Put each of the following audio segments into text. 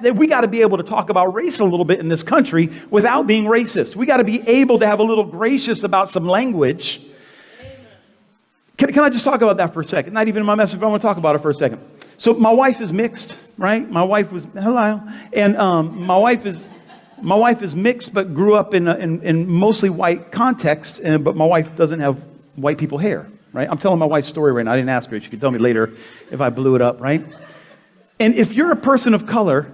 We got to be able to talk about race a little bit in this country without being racist. We got to be able to have a little gracious about some language. Can I just talk about that for a second? Not even in my message, but I want to talk about it for a second. So my wife is mixed, right? My wife was, hello. And my wife is mixed, but grew up in mostly white context. But my wife doesn't have white people hair, right? I'm telling my wife's story right now. I didn't ask her. She could tell me later if I blew it up, right? And if you're a person of color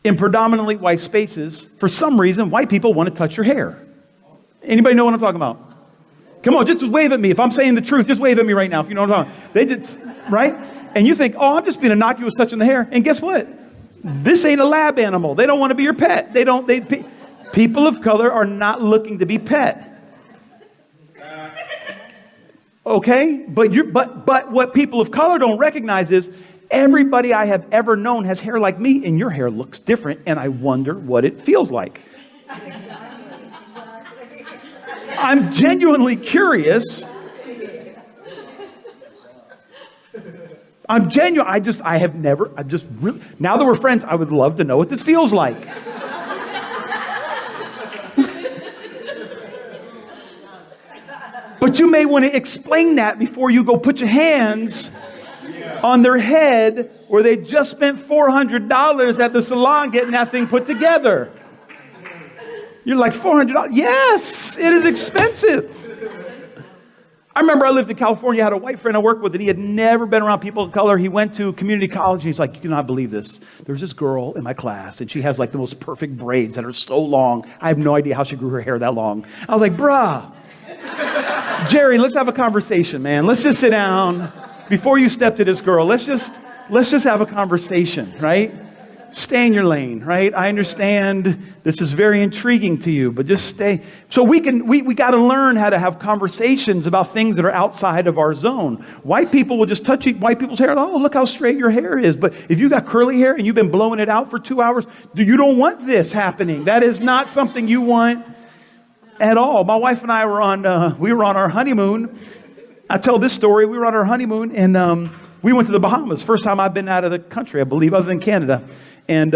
in predominantly white spaces, for some reason, white people want to touch your hair. Anybody know what I'm talking about? Come on, just wave at me. If I'm saying the truth, just wave at me right now if you know what I'm talking about. They just, right? And you think, oh, I'm just being innocuous touching the hair. And guess what? This ain't a lab animal. They don't want to be your pet. People of color are not looking to be pet. Okay? But what people of color don't recognize is everybody I have ever known has hair like me, and your hair looks different, and I wonder what it feels like. I'm genuinely curious. I'm genuine. Now that we're friends, I would love to know what this feels like. But you may want to explain that before you go put your hands on their head where they just spent $400 at the salon getting that thing put together. You're like, $400? Yes, it is expensive. I remember I lived in California, I had a white friend I worked with, and he had never been around people of color. He went to community college, and he's like, you cannot believe this. There's this girl in my class, and she has like the most perfect braids that are so long. I have no idea how she grew her hair that long. I was like, bruh, Jerry, let's have a conversation, man. Let's just sit down. Before you step to this girl, let's just have a conversation, right? Stay in your lane, right? I understand this is very intriguing to you, but just stay. So we got to learn how to have conversations about things that are outside of our zone. White people will just touch white people's hair. Oh, look how straight your hair is. But if you got curly hair and you've been blowing it out for 2 hours, you don't want this happening. That is not something you want at all. My wife and I were on our honeymoon. I tell this story. We were on our honeymoon, and we went to the Bahamas. First time I've been out of the country, I believe, other than Canada. And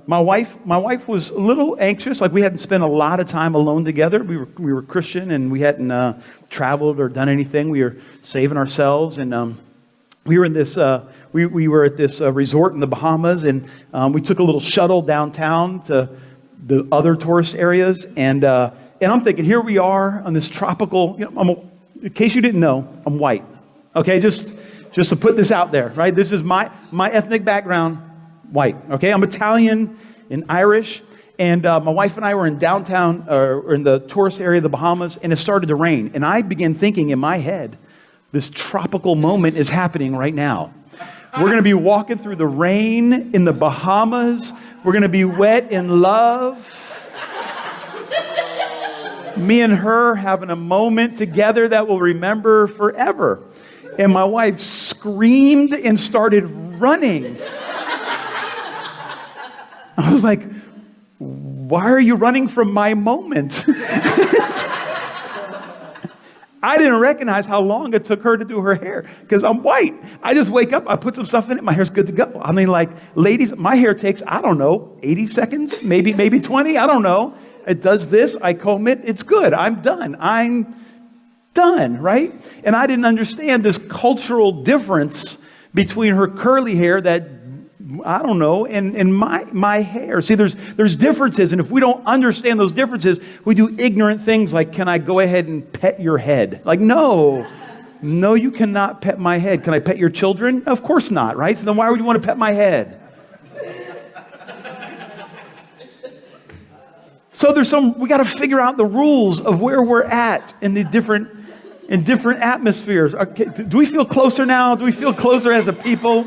my wife was a little anxious. Like, we hadn't spent a lot of time alone together. We were Christian, and we hadn't traveled or done anything. We were saving ourselves, and we were in this. We were at this resort in the Bahamas, and we took a little shuttle downtown to the other tourist areas. And I'm thinking, here we are on this tropical. In case you didn't know, I'm white. Okay, just to put this out there, right? This is my ethnic background, white. Okay, I'm Italian and Irish, and my wife and I were in downtown, or in the tourist area of the Bahamas, and it started to rain. And I began thinking in my head, this tropical moment is happening right now. We're going to be walking through the rain in the Bahamas. We're going to be wet in love. Me and her having a moment together that we'll remember forever. And my wife screamed and started running. I was like, why are you running from my moment? I didn't recognize how long it took her to do her hair because I'm white. I just wake up, I put some stuff in it, my hair's good to go. I mean, like, ladies, my hair takes, 80 seconds, maybe 20, I don't know. It does this, I comb it, it's good. I'm done, right? And I didn't understand this cultural difference between her curly hair that, I don't know, and my hair. See, there's differences, and if we don't understand those differences, we do ignorant things like, can I go ahead and pet your head? Like, no, you cannot pet my head. Can I pet your children? Of course not, right? So then why would you want to pet my head? So we got to figure out the rules of where we're at in different atmospheres. Okay, do we feel closer now? Do we feel closer as a people?